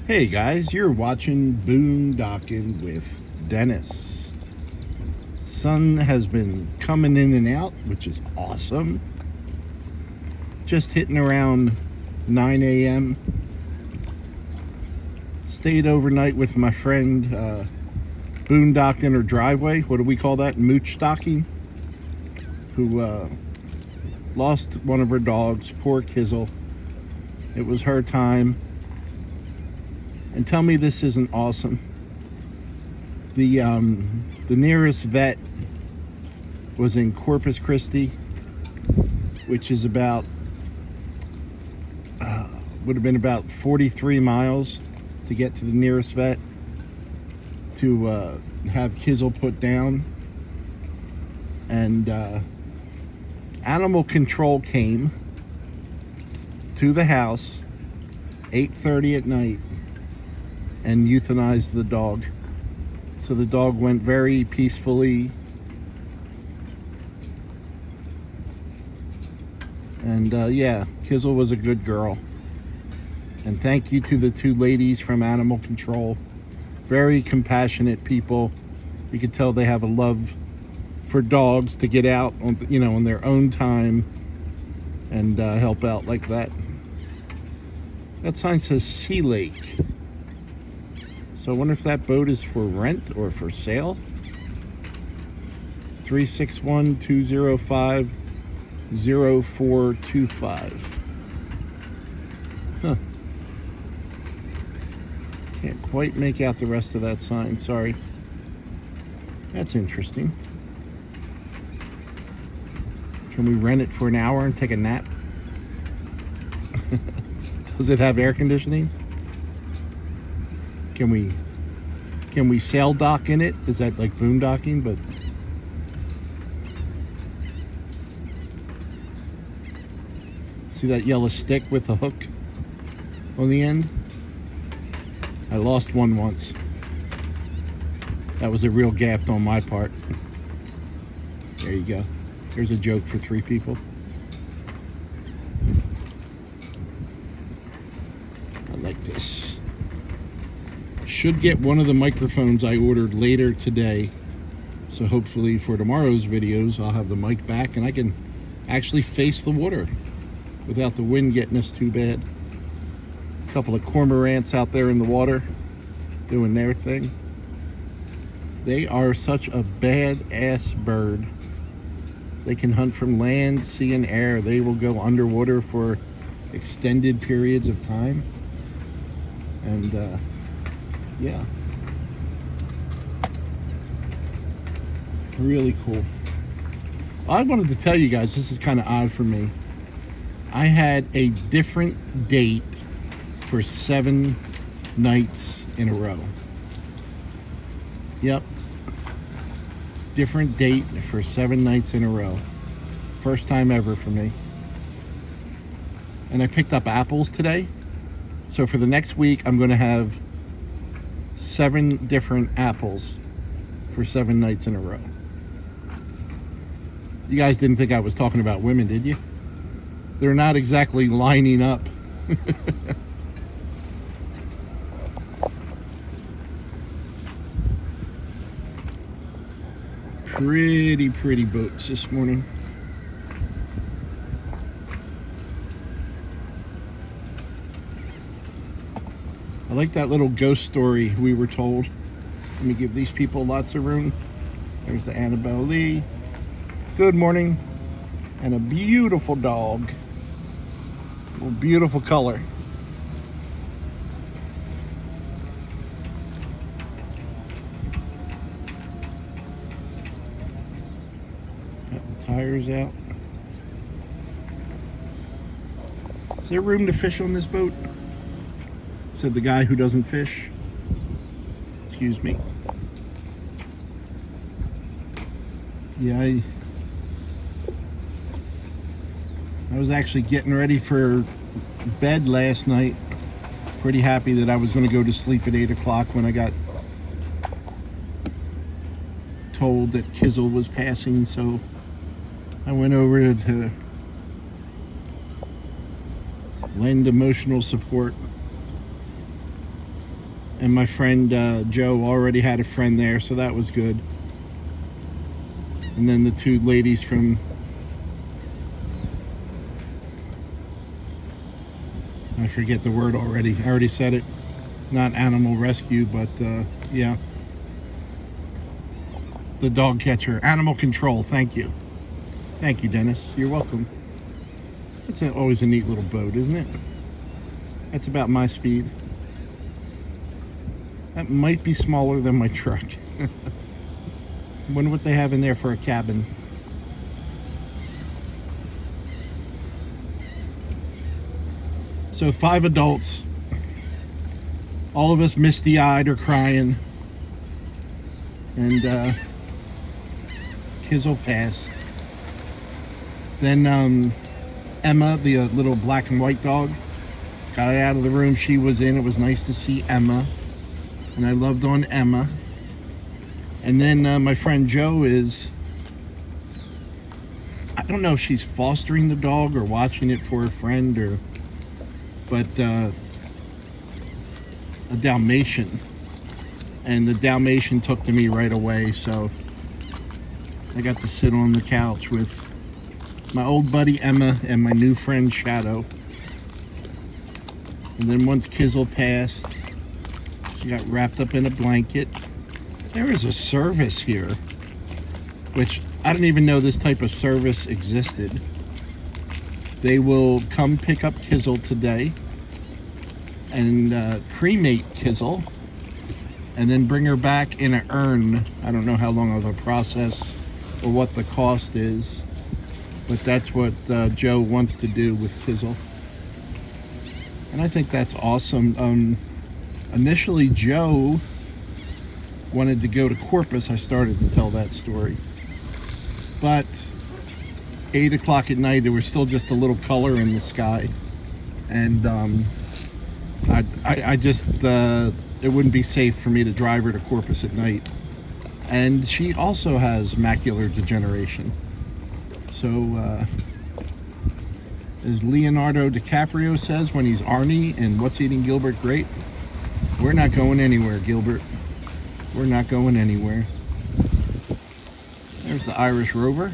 Hey guys, you're watching Boondocking with Dennis. Sun has been coming in and out, which is awesome. Just hitting around 9 a.m. Stayed overnight with my friend, boondocked in her driveway. What do we call that? Mooch stocking. Who lost one of her dogs, poor Kizzle. It was her time. And tell me this isn't awesome. The nearest vet was in Corpus Christi, which is about would have been about 43 miles to get to the nearest vet to have Kizzle put down. And animal control came to the house 8:30 at night and euthanized the dog. So the dog went very peacefully. And yeah, Kizzle was a good girl. And thank you to the two ladies from Animal Control. Very compassionate people. You could tell they have a love for dogs to get out on, on their own time and help out like that. That sign says Sea Lake. So I wonder if that boat is for rent or for sale. 361-205-0425. Huh. Can't quite make out the rest of that sign, sorry. That's interesting. Can we rent it for an hour and take a nap? Does it have air conditioning? Can we sail dock in it? Is that like boondocking? But see that yellow stick with the hook on the end? I lost one once. That was a real gaffe on my part. There you go. Here's a joke for 3 people. I like this. Should get one of the microphones I ordered later today. So hopefully for tomorrow's videos, I'll have the mic back and I can actually face the water without the wind getting us too bad. A couple of cormorants out there in the water doing their thing. They are such a badass bird. They can hunt from land, sea, and air. They will go underwater for extended periods of time. And yeah, really cool. I wanted to tell you guys, this is kind of odd for me. I had a different date for 7 nights in a row. Yep. Different date for 7 nights in a row. First time ever for me. And I picked up apples today. So for the next week, I'm going to have 7 different apples for 7 nights in a row. You guys didn't think I was talking about women, did you? They're not exactly lining up. Pretty boats this morning. I like that little ghost story we were told. Let me give these people lots of room. There's the Annabelle Lee. Good morning. And a beautiful dog. A beautiful color. Got the tires out. Is there room to fish on this boat? Said the guy who doesn't fish. Excuse me. Yeah, I was actually getting ready for bed last night. Pretty happy that I was going to go to sleep at 8 o'clock when I got told that Kizzle was passing, so I went over to lend emotional support. And my friend Joe already had a friend there, so that was good. And then the two ladies from, I forget the word already. I already said it. Not animal rescue, but yeah. The dog catcher. Animal control. Thank you. Thank you, Dennis. You're welcome. It's always a neat little boat, isn't it? That's about my speed. That might be smaller than my truck. Wonder what they have in there for a cabin. So 5 adults. All of us misty-eyed or crying. And Kizzle passed. Then Emma, the little black and white dog, got out of the room she was in. It was nice to see Emma. And I loved on Emma. And then my friend Joe is, I don't know if she's fostering the dog or watching it for a friend, or, but a Dalmatian. And the Dalmatian took to me right away, so I got to sit on the couch with my old buddy Emma and my new friend Shadow. And then once Kizzle passed, she got wrapped up in a blanket. There is a service here, which I didn't even know this type of service existed. They will come pick up Kizzle today and cremate Kizzle and then bring her back in an urn. I don't know how long of a process or what the cost is, but that's what Joe wants to do with Kizzle. And I think that's awesome. Initially, Joe wanted to go to Corpus. I started to tell that story, but 8 o'clock at night there was still just a little color in the sky, and I just it wouldn't be safe for me to drive her to Corpus at night. And she also has macular degeneration, so as Leonardo DiCaprio says when he's Arnie in What's Eating Gilbert Grape, we're not going anywhere, Gilbert. We're not going anywhere. There's the Irish Rover.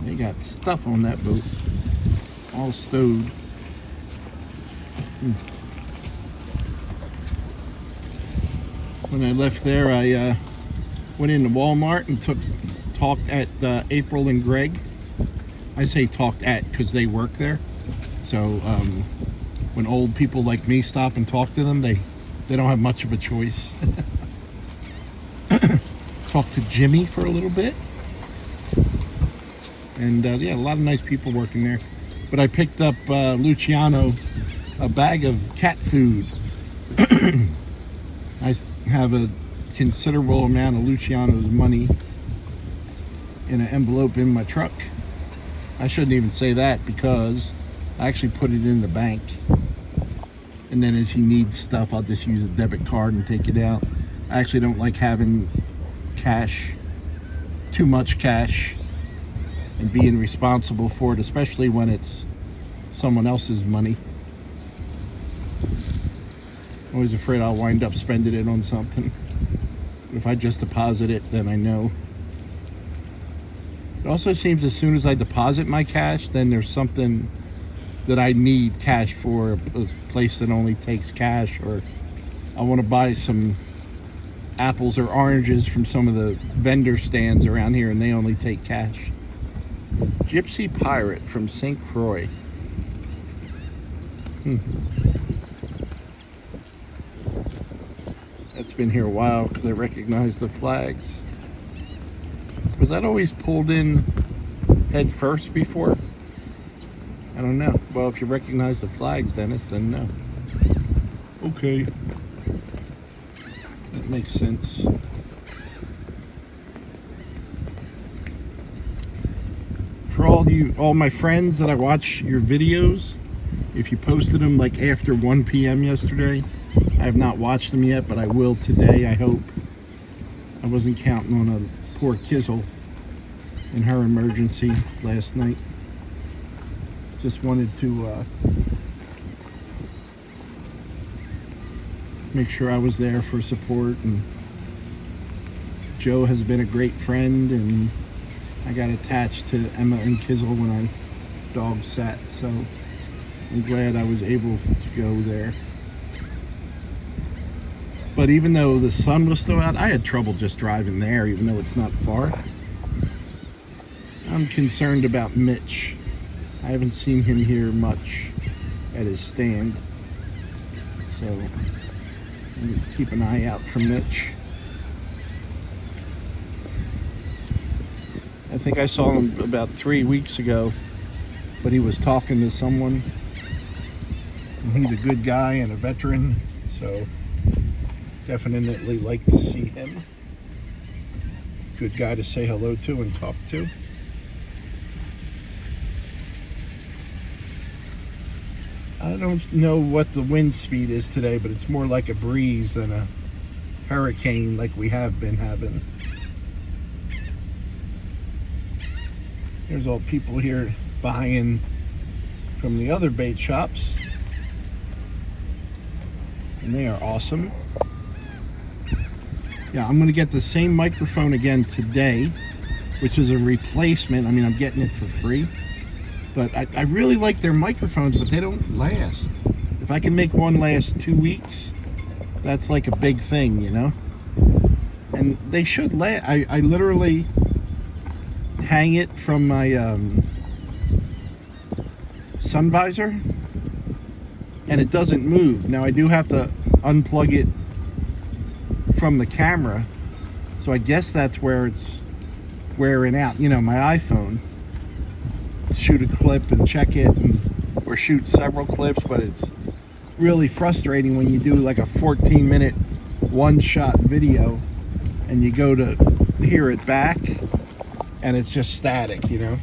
They got stuff on that boat, all stowed. When I left there, I went into Walmart and talked at April and Greg. I say talked at because they work there. So when old people like me stop and talk to them, they don't have much of a choice. Talked to Jimmy for a little bit. And yeah, a lot of nice people working there. But I picked up Luciano a bag of cat food. I have a considerable amount of Luciano's money in an envelope in my truck. I shouldn't even say that because I actually put it in the bank. And then as he needs stuff, I'll just use a debit card and take it out. I actually don't like having cash, too much cash, and being responsible for it, especially when it's someone else's money. I'm always afraid I'll wind up spending it on something. But if I just deposit it, then I know. It also seems as soon as I deposit my cash, then there's something that I need cash for, a place that only takes cash, or I want to buy some apples or oranges from some of the vendor stands around here and they only take cash. Gypsy Pirate from St. Croix. That's been here a while because I recognize the flags. Was that always pulled in head first before? I don't know. Well, if you recognize the flags, Dennis, then no. Okay. That makes sense. For all my friends that I watch your videos, if you posted them like after 1 p.m. yesterday, I have not watched them yet, but I will today, I hope. I wasn't counting on a poor Kizzle in her emergency last night. Just wanted to make sure I was there for support, and Joe has been a great friend, and I got attached to Emma and Kizzle when I dog sat, so I'm glad I was able to go there. But even though the sun was still out, I had trouble just driving there, even though it's not far. I'm concerned about Mitch. I haven't seen him here much at his stand, so I need to keep an eye out for Mitch. I think I saw him about 3 weeks ago, but he was talking to someone. And he's a good guy and a veteran, so definitely like to see him. Good guy to say hello to and talk to. I don't know what the wind speed is today, but it's more like a breeze than a hurricane like we have been having. There's all people here buying from the other bait shops, and they are awesome. Yeah, I'm gonna get the same microphone again today, which is a replacement. I mean, I'm getting it for free, but I really like their microphones, but they don't last. If I can make one last 2 weeks, that's like a big thing, you know? And they should last. I literally hang it from my sun visor, and it doesn't move. Now I do have to unplug it from the camera, so I guess that's where it's wearing out. You know, my iPhone, shoot a clip and check it, or shoot several clips, but it's really frustrating when you do like a 14-minute one-shot video and you go to hear it back and it's just static, you know?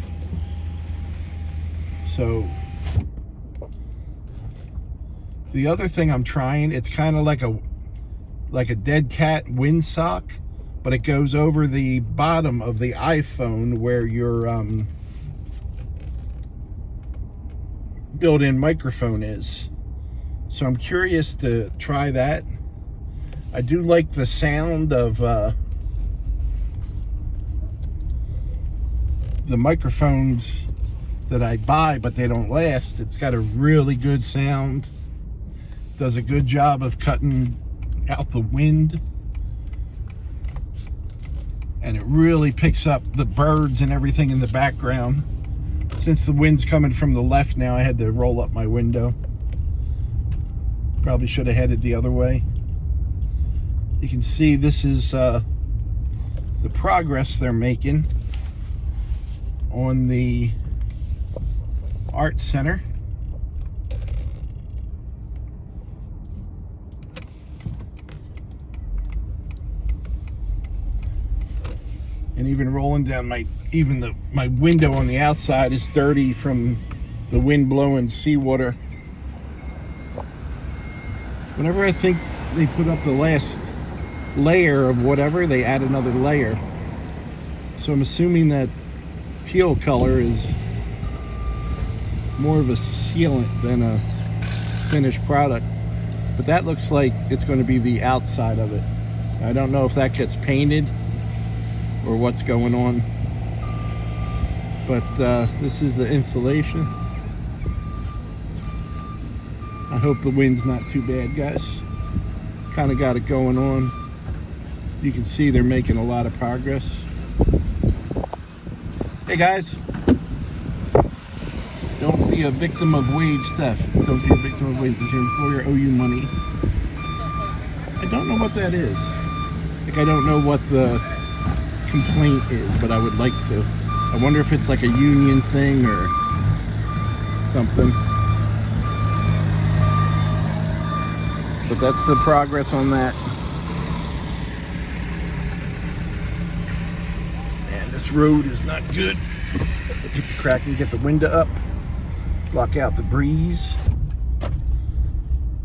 So the other thing I'm trying, it's kind of like a dead cat windsock, but it goes over the bottom of the iPhone where your built-in microphone is. So I'm curious to try that. I do like the sound of the microphones that I buy, but they don't last. It's got a really good sound. Does a good job of cutting out the wind, and it really picks up the birds and everything in the background. Since the wind's coming from the left now, I had to roll up my window. Probably should have headed the other way. You can see this is the progress they're making on the art center. And even rolling down my window on the outside is dirty from the wind blowing seawater. Whenever I think they put up the last layer of whatever, they add another layer. So I'm assuming that teal color is more of a sealant than a finished product. But that looks like it's going to be the outside of it. I don't know if that gets painted or what's going on, but this is the insulation. I hope the wind's not too bad, guys. Kind of got it going on. You can see they're making a lot of progress. Hey guys, don't be a victim of wage theft. Don't be a victim of wage. Does your employer owe you money? I don't know what that is. Like, I don't know what the complaint is, but I would like to. I wonder if it's like a union thing or something. But that's the progress on that. Man, this road is not good. Get the crack and get the window up. Block out the breeze.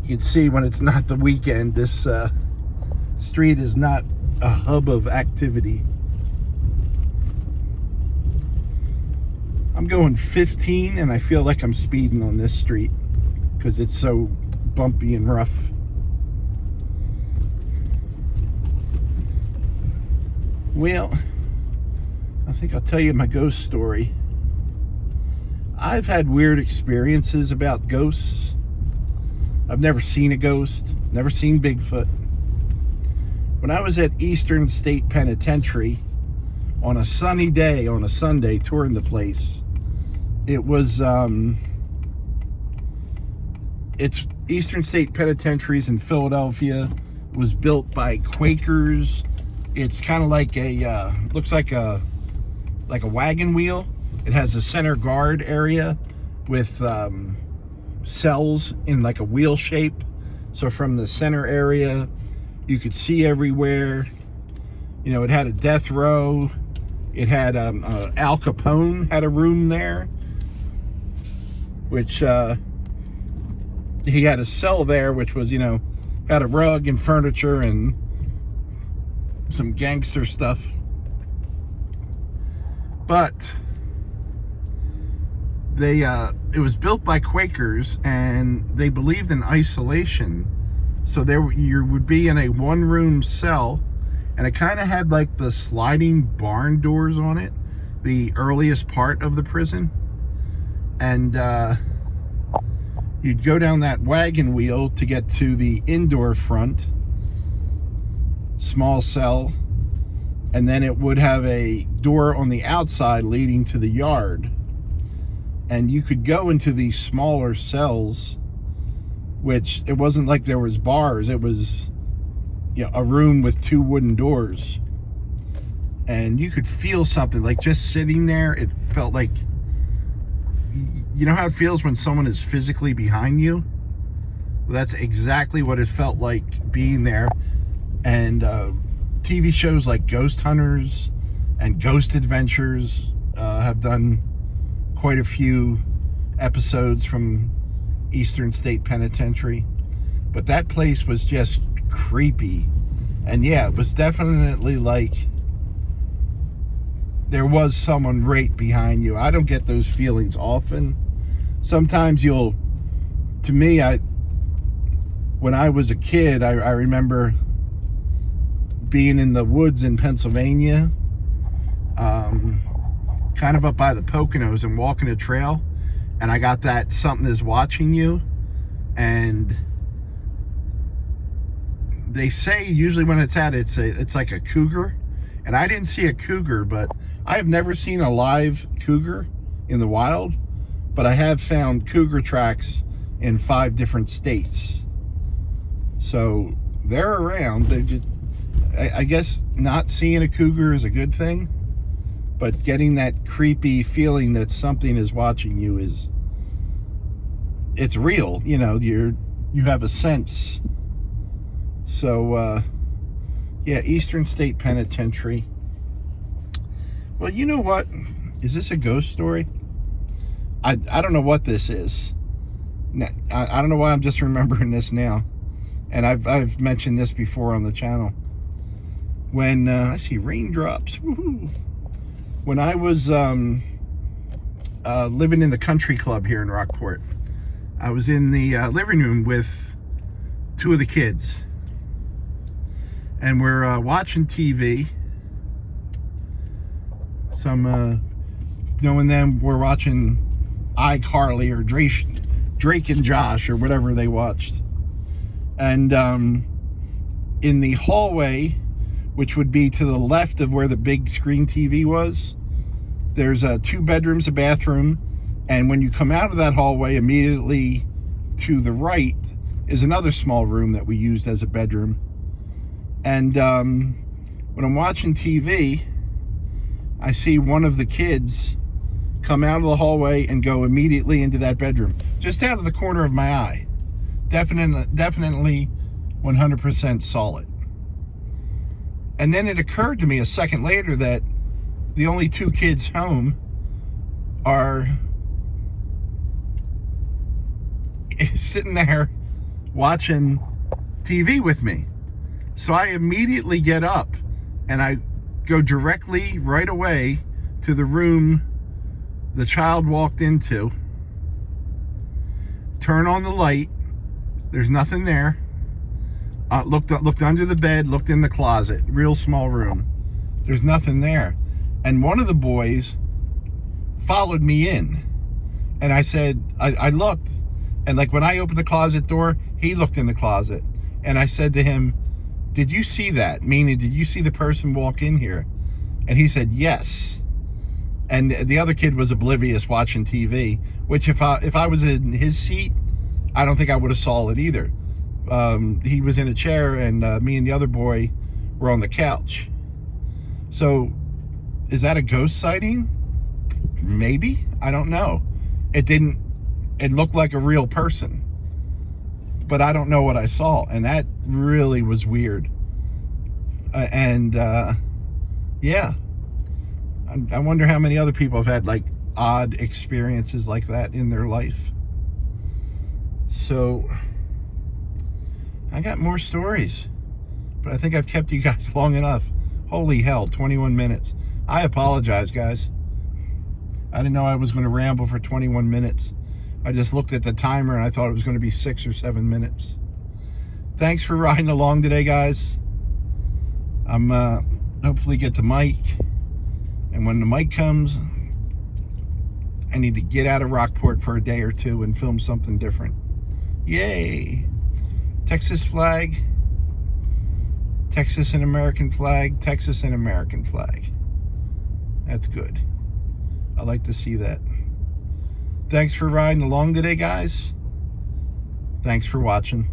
You can see when it's not the weekend, this street is not a hub of activity. I'm going 15 and I feel like I'm speeding on this street because it's so bumpy and rough. Well, I think I'll tell you my ghost story. I've had weird experiences about ghosts. I've never seen a ghost, never seen Bigfoot. When I was at Eastern State Penitentiary on a sunny day, on a Sunday, touring the place, it was, it's Eastern State Penitentiaries in Philadelphia. It was built by Quakers. It's kind of like a, looks like a wagon wheel. It has a center guard area with cells in like a wheel shape. So from the center area, you could see everywhere. You know, it had a death row. It had Al Capone had a room there, which he had a cell there, which was, you know, had a rug and furniture and some gangster stuff. But they it was built by Quakers, and they believed in isolation. So you would be in a one-room cell, and it kind of had like the sliding barn doors on it, the earliest part of the prison. And you'd go down that wagon wheel to get to the indoor front, small cell, and then it would have a door on the outside leading to the yard. And you could go into these smaller cells, which it wasn't like there was bars. It was, you know, a room with two wooden doors. And you could feel something, like just sitting there, it felt like, you know how it feels when someone is physically behind you? Well, that's exactly what it felt like being there. And TV shows like Ghost Hunters and Ghost Adventures have done quite a few episodes from Eastern State Penitentiary. But that place was just creepy. And yeah, it was definitely like there was someone right behind you. I don't get those feelings often. Sometimes when I was a kid, I remember being in the woods in Pennsylvania, kind of up by the Poconos, and walking a trail, and I got that something is watching you. And they say usually when it's like a cougar, and I didn't see a cougar, but I have never seen a live cougar in the wild, but I have found cougar tracks in 5 different states. So they're around. They just, I guess not seeing a cougar is a good thing, but getting that creepy feeling that something is watching you it's real. You know, you have a sense. So yeah, Eastern State Penitentiary. Well, you know what? Is this a ghost story? I don't know what this is. I don't know why I'm just remembering this now. And I've mentioned this before on the channel. When I see raindrops, woohoo! When I was living in the country club here in Rockport, I was in the living room with 2 of the kids, and we're watching TV. Knowing them, we're watching iCarly or Drake and Josh or whatever they watched. And in the hallway, which would be to the left of where the big screen TV was, there's 2 bedrooms, a bathroom, and when you come out of that hallway, immediately to the right is another small room that we used as a bedroom. And when I'm watching TV, I see one of the kids come out of the hallway and go immediately into that bedroom, just out of the corner of my eye. Definitely 100% saw it. And then it occurred to me a second later that the only 2 kids home are sitting there watching TV with me. So I immediately get up and I go directly right away to the room the child walked into. Turn on the light. There's nothing there. Looked under the bed, looked in the closet. Real small room. There's nothing there. And one of the boys followed me in. And I said, I looked. And like when I opened the closet door, he looked in the closet. And I said to him, did you see that? Meaning, did you see the person walk in here? And he said, yes. And the other kid was oblivious watching TV, which if I was in his seat, I don't think I would have saw it either. He was in a chair, and me and the other boy were on the couch. So, is that a ghost sighting? Maybe. I don't know. It looked like a real person. But I don't know what I saw, and that really was weird. Yeah. I wonder how many other people have had like odd experiences like that in their life. So I got more stories, but I think I've kept you guys long enough. Holy hell, 21 minutes. I apologize, guys. I didn't know I was going to ramble for 21 minutes. I just looked at the timer and I thought it was going to be 6 or 7 minutes. Thanks for riding along today, guys. I'm hopefully get the mic. And when the mic comes, I need to get out of Rockport for a day or two and film something different. Yay! Texas flag. Texas and American flag. Texas and American flag. That's good. I like to see that. Thanks for riding along today, guys. Thanks for watching.